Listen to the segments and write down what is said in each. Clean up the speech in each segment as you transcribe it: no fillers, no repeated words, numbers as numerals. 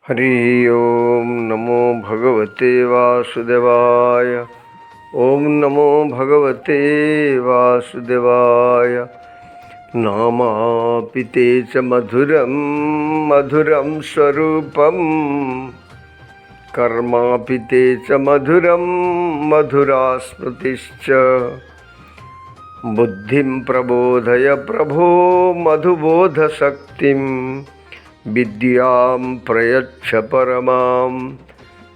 हरि ओम नमो भगवते वासुदेवाय। ओम नमो भगवते वासुदेवाय। नामापिते च मधुरं मधुरं स्वरूपं कर्मापिते च मधुरं मधुरा स्मृतिश्च। बुद्धिं प्रबोधय प्रभो मधुबोधशक्तिं विद्यां प्रयच्छ परमां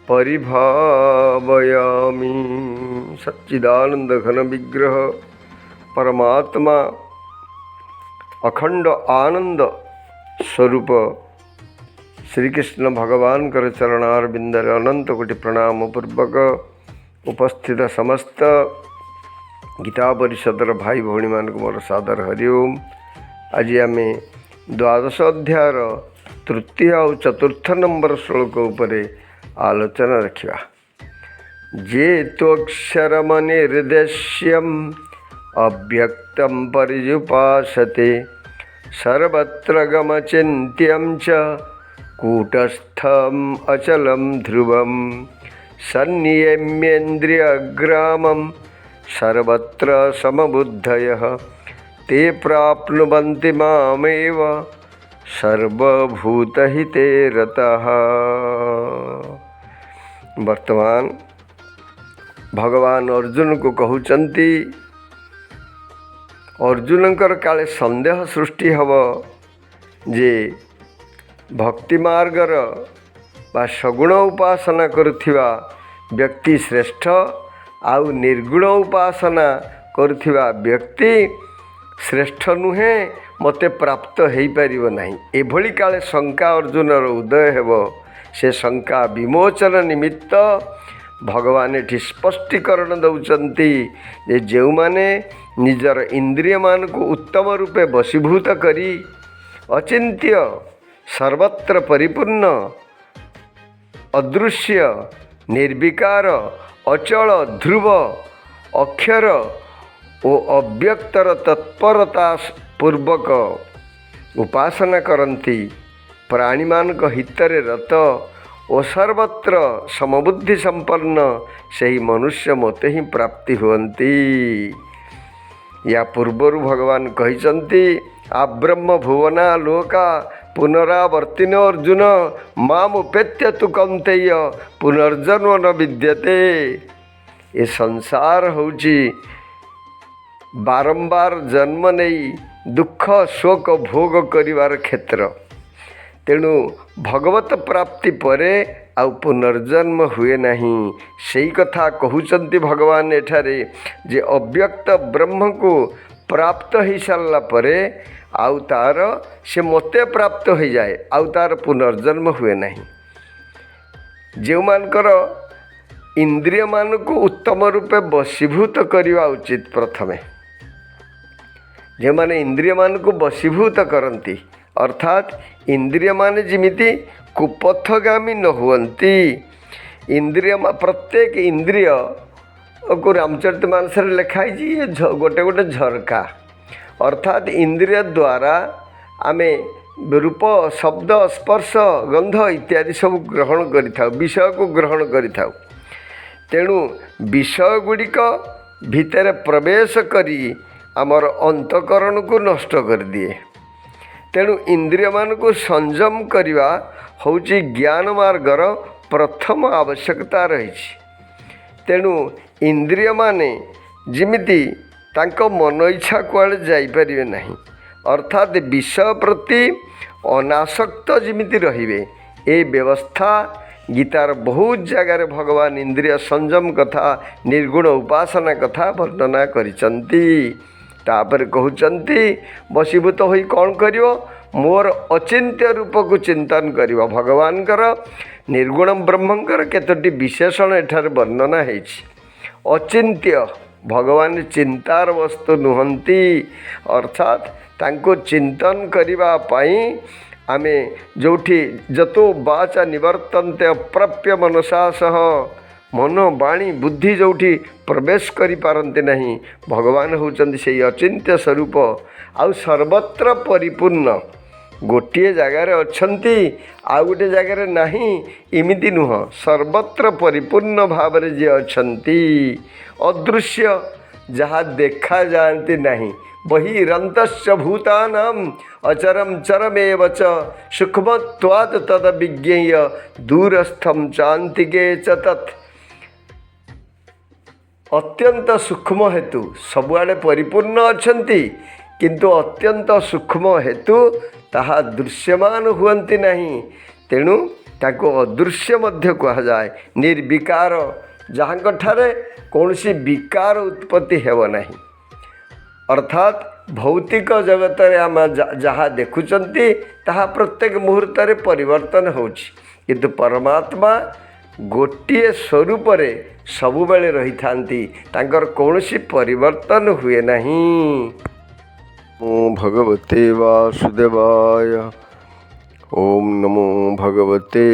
परिभावयामि। सच्चिदानंद घन विग्रह परमात्मा अखंड आनंद स्वरूप श्री कृष्ण भगवान कर चरणार बिंदर अनंत कोटि प्रणाम पूर्वक उपस्थित समस्त गीता परिषदर भाई भौणी मान मोर सादर हरिओम। आज आम द्वादश अध्यायर तृतीय और चतुर्थ नंबर श्लोक उपरे आलोचना रखा। जे त्वक्षरमनिर्देश्यम् अव्यक्तं पर्युपासते सर्वत्र गमचिन्त्यं च कूटस्थम् अचलं ध्रुवं सन्नियम्येन्द्रियग्रामं सर्वत्र समबुद्धयः ते प्राप्नुवन्ति मामेव सर्वभूतहिते रतः। वर्तमान भगवान अर्जुन को कहउचंती, अर्जुनकर काले संदेह सृष्टि हब जे भक्ति मार्गर बा सगुण उपासना करुथिबा व्यक्ति श्रेष्ठ आउ निर्गुण उपासना करुथिबा व्यक्ति श्रेष्ठ नुहे, मते प्राप्त हो पारिबो नाही। एभली काले शंका अर्जुनर उदय हेब। से शंका विमोचन निमित्त भगवान एठी स्पष्टीकरण दौचंती जे जो माने निजर इंद्रिय मान को उत्तम रूपे वशीभूत करी अचिंत्य सर्वत्र परिपूर्ण अदृश्य निर्विकार अचल ध्रुव अक्षर ओ अव्यक्तर तत्परता पूर्वक उपासना करती, प्राणी मान हितरे रत ओ सर्वत्र समबुद्धि संपन्न सही मनुष्य मते ही प्राप्ति हुअन्ति। या पूर्वर भगवान कहिसंती आब्रह्म भुवना लोका पुनरावर्तिनो अर्जुन मामुपेत्य तु कौन्तेय पुनर्जन्म न विद्यते। ये संसार होची बारंबार जन्म नहीं दुख शोक भोग करिवार क्षेत्र। तेणु भगवत प्राप्ति परे आउ पुनर्जन्म हुए नहीं। सही कथा कहउचंती भगवान एठारे जे अव्यक्त ब्रह्म को प्राप्त हो सारा परे आउ तार से मते प्राप्त हो जाए, आउ तार पुनर्जन्म हुए नहीं। जो मानकर इंद्रिय मान को उत्तम रूपे वशीभूत करवा उचित। प्रथमे जो माने इंद्रिय मान को वशीभूत करती अर्थात इंद्रिय मान जिमिति कुपथगामी न हुअन्ति। इंद्रिय प्रत्येक इंद्रिय को रामचरित मानस लिखाई ये गोटे गोटे झरका अर्थात इंद्रिय द्वारा आमे रूप शब्द स्पर्श गंध इत्यादि सब ग्रहण करिथाउ, विषय को ग्रहण करिथाउ। तेणु विषय गुड़िक भितर प्रवेश करी आमर अंतकरण को नष्ट कर दिए। तेणु इंद्रिय मान को संयम करवा होची ज्ञान मार्गर प्रथम आवश्यकता रही। तेणु इंद्रिय माने जिमिति तांको मन इच्छा कुआड़े जाइपारिबे नहीं, अर्थात विषय प्रति अनासक्त जिमिति रहिबे। ए व्यवस्था गीतार बहुत जगार भगवान इंद्रिय संयम कथा निर्गुण उपासना कथा वर्णना करिसंती। तापर कहउचंती वशीभूत होई कौन करिवो, मोर अचिंत्य रूप को चिंतन करिवो। भगवान कर निर्गुण ब्रह्मंकर केतोटी विशेषण एठार वर्णना हेछि। अचिंत्य भगवान चिंतार वस्तु नुहंती, अर्थात तांको चिंतन करिवा पाई आमे जोठी जतो वाचा निवर्तन्ते अप्राप्य मनसा सह मन वाणी बुद्धि जोठी प्रवेश करि पारंते नहीं। भगवान होचंदी से अचिंत्य स्वरूप आउ सर्वत्र परिपूर्ण गोटे जगार अछंती आउ गोटे जगार नहीं इमिति नुह सर्वत्र परिपूर्ण भाव जे अछंती अदृश्य जहाँ देखा जाती नहीं बहिरंतश्च भूतानाम अचरम चरमेव च सूक्ष्मत्वात् तद विज्ञेय दूरस्थम चांतिके च तत् अत्यंत सूक्ष्म हेतु सबुआड़े परिपूर्ण अछंती किंतु अत्यंत सूक्ष्म हेतु ताहा दृश्यमान हुअन्ति नहीं तेणु ताको अदृश्य मध्य कहा जाए निर्विकार जहाँ ठारे कौनसी विकार उत्पत्ति हेब नहीं अर्थात भौतिक जगत रे आम जहाँ देखुचंती ताहा प्रत्येक मुहूर्त रे परिवर्तन होछि किंतु परमात्मा गोटे स्वरूप रे सबुबेले रही थांती तांकर कौनसी परिवर्तन हुए नहीं। ओम भगवते वासुदेवाय। ओम नमो भगवते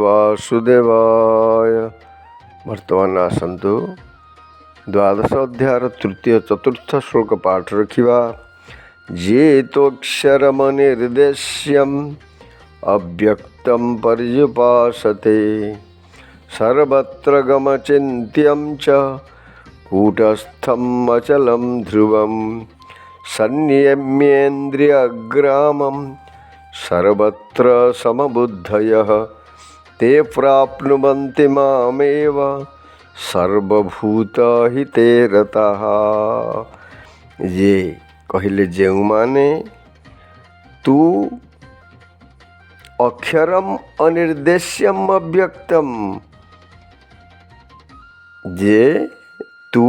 वासुदेवाय। वर्तमान आसतु द्वादश अध्याय तृतीय चतुर्थ श्लोक पाठ रखिवा। जे तोक्षरमनिर्देश्यम् अव्यक्तं पर्युपासते सर्वत्र गमचिन्त्यं च कूटस्थम् अचलं ध्रुवं संनियम्येन्द्रियग्रामं सर्वत्र समबुद्धयः ते प्राप्नुवन्ति मामेव सर्वभूतहिते रताः। ये कहले जेउ माने तू अक्षरम अनिर्देश्यम अव्यक्तम जे तू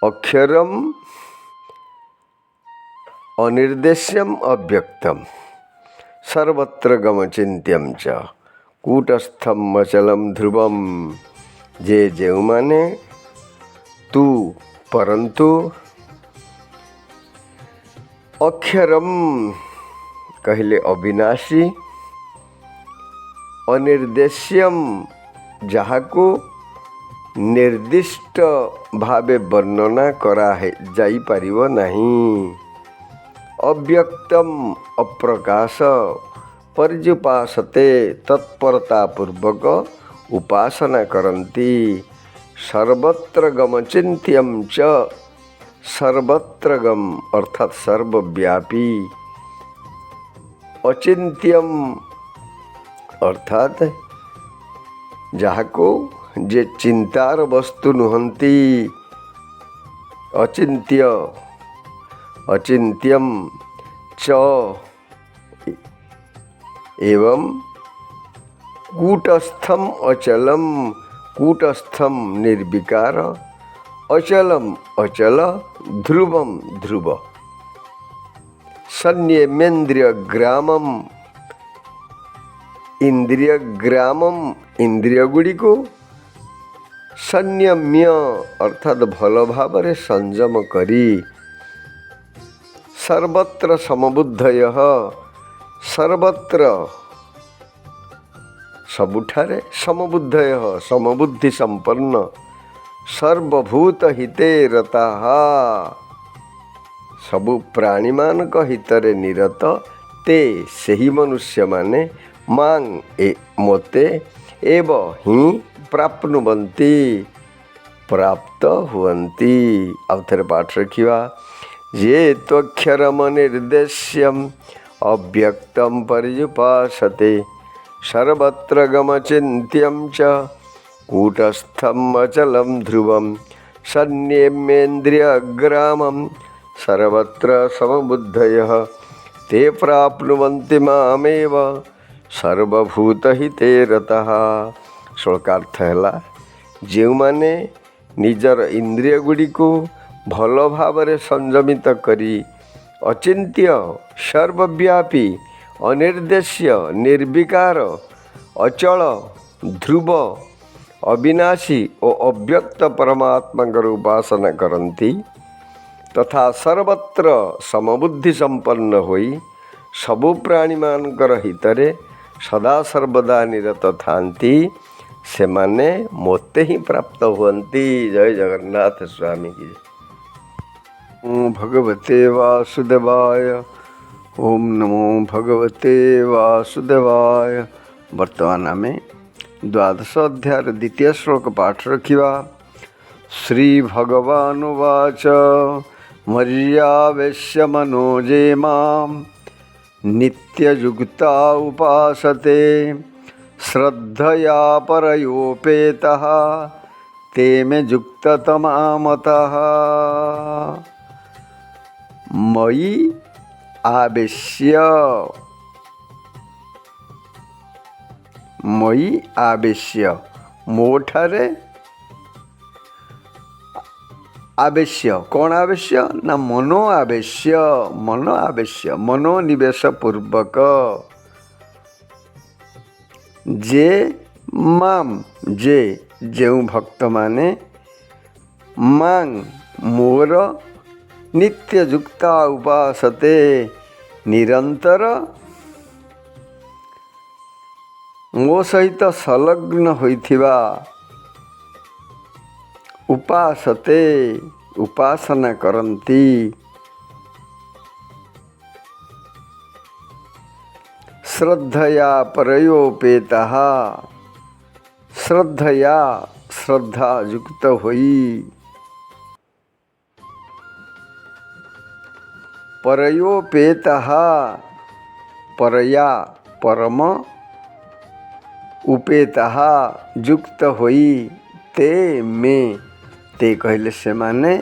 अक्षरम अनिर्देश्यम अव्यक्तम सर्वत्र गमचिन्त्यम च कूटस्थम अचलम ध्रुवम जे जेउ माने तू परंतु अक्षरम कहले अविनाशी अनिर्देश्यम जहाको निर्दिष्ट भावे वर्णना करा जाई परिव नहीं अव्यक्तम अप्रकाश पर्युपासते तत्परता पूर्वक उपासना करन्ति सर्वत्र गमचिन्त्यं च सर्वत्र गम अर्थात सर्वव्यापी अचिंत्यम अर्थात जहाको जे चिंतार वस्तु नुहंती अचिंत्य अचिंत्यम च एवं कूटस्थम अचलम कूटस्थम निर्विकार अचलम अचल ध्रुवम ध्रुव संयमेन्द्रिय ग्रामम इंद्रिय ग्रामम इंद्रिय गुड़ी को संयम्य अर्थात भल भाव संयम करी सर्वत्र समबुद्धयः सर्वत्र सबुठारे समबुद्धयः समबुद्धि संपन्न सर्वभूत हिते रताः सबु प्राणी मानक हितरे निरत ते सही मनुष्य माने मांग मोते एव ही प्राप्नुवन्ति प्राप्त हुवन्ति। आउ थरे पाठ रखिवा। ये त्वक्षरमनिर्देश्यम् अव्यक्तं पर्युपासते सर्वत्र गमचिन्त्यं च कूटस्थम् अचलं ध्रुवं संयम्येन्द्रियग्रामं सर्वत्र समबुद्धयः ते प्राप्नुवन्ति मामेव सर्वभूतहिते रतः। श्लोकार्थ है जो माने निजर इंद्रिय गुड़ी को भल भाव संयमित करी अचिंत्य सर्वव्यापी अनिर्देश्य निर्विकार अचल ध्रुव अविनाशी और अव्यक्त परमात्मा उपासना करती तथा सर्वत्र समबुद्धि संपन्न होई सबु प्राणी मानकर हितरे सदा सर्वदा निरत थांती से माने मोते ही प्राप्त हुअन्ति। जय जगन्नाथ स्वामी की। भगवते वासुदेवाय। ओम नमो भगवते वासुदेवाय। वर्तमान आम द्वादश अध्याय द्वितीय श्लोक पाठ रखा। श्री भगवानुवाच मर्यावेश्य मनोजे मां नित्ययुक्ता उपासते श्रद्धया परयोपेतः ते मे युक्ततमा मतः। मयि आवेश्य मोठारे आवेश्य कौन आवेश्य ना मनो आवेश्य मनोनिवेश पूर्वक जे माम जे जो भक्त माने मांग मोर नित्ययुक्ता उपासते निरंतर मो सहित संलग्न होइथिबा उपासते उपासना करंती श्रद्धया परयोपेतः श्रद्धा युक्त होई परयोपेतः परया परम उपेतः युक्त होई ते में ते कहले से माने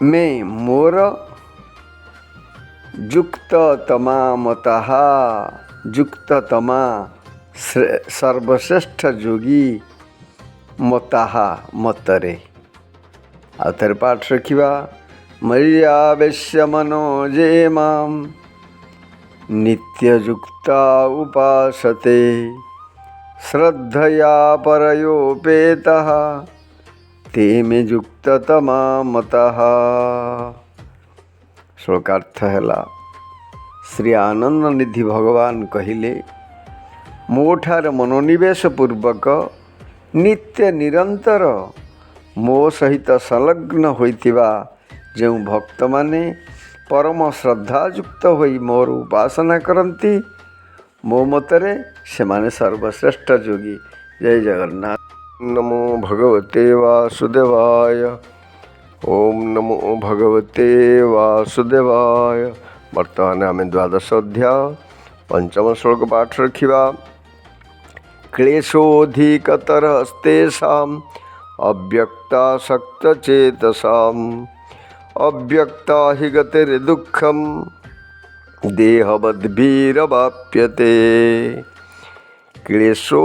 में मोर युक्ततमा मतः युक्ततमा सर्वश्रेष्ठ योगी मतः मतरे। आ थर पाठ रखा। मर्यावेश्य मनोजे मां नित्ययुक्ता उपासते श्रद्धया परयोपेतः ते मे युक्ततमा मतः। श्लोकार्थ है श्री आनंद निधि भगवान कहिले मोठार मनोनिवेश पूर्वक नित्य निरंतर मो सहित संलग्न होइतिबा जो भक्त माने परम श्रद्धायुक्त होई मोर उपासना करती मो मतरे से माने सर्वश्रेष्ठ योगी। जय जगन्नाथ। नमो भगवते वासुदेवाय। ओम नमो भगवते वासुदेवाय। वर्तमान आम द्वादश अध्याय पंचम श्लोक पाठ रखा। क्लेशोऽधिकतरस्तेषाम् अव्यक्तासक्तचेतसाम् अव्यक्ता हि गतिर्दुःखं देहवद्भिरवाप्यते। क्लेशो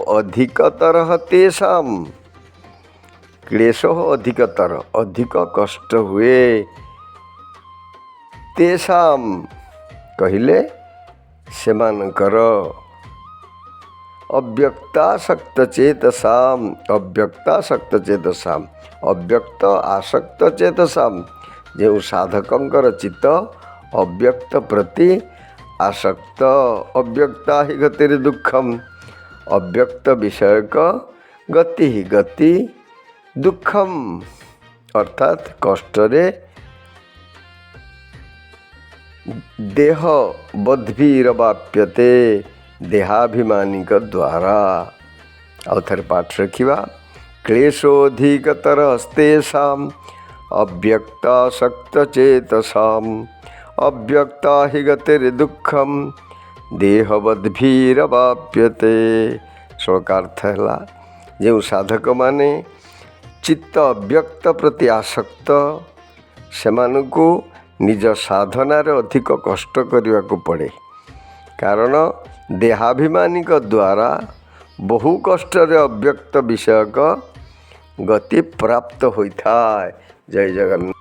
अधिकतर तेषां क्लेशो अधिकतर अधिक कष्ट हुए तेषां कहले सेमानकर अव्यक्तासक्तचेतसाम् अव्यक्त आसक्त चेतसाम् जो साधकंकर चित्त अव्यक्त प्रति आसक्त अव्यक्ता ही गतिर्दुःखम अव्यक्त विषयक गति दुःखम अर्थात कष्टरे देह बद्भिरवाप्यते देहाभिमानिक द्वारा। अवथर पाठ रखा। क्लेशोऽधिकतरस्तेषाम् अव्यक्तासक्तचेतसाम् अव्यक्ता हि गतिर्दुःखं देहवद्भिरवाप्यते। श्लोकार्थ है जो साधक माने चित्त अव्यक्त प्रति आसक्त सेमानकु निज साधनार अधिक कष्ट करने को पड़े कारण देहाभिमानिक द्वारा बहु कष्टरे अव्यक्त विषयक गति प्राप्त होता है। जय जगन्नाथ।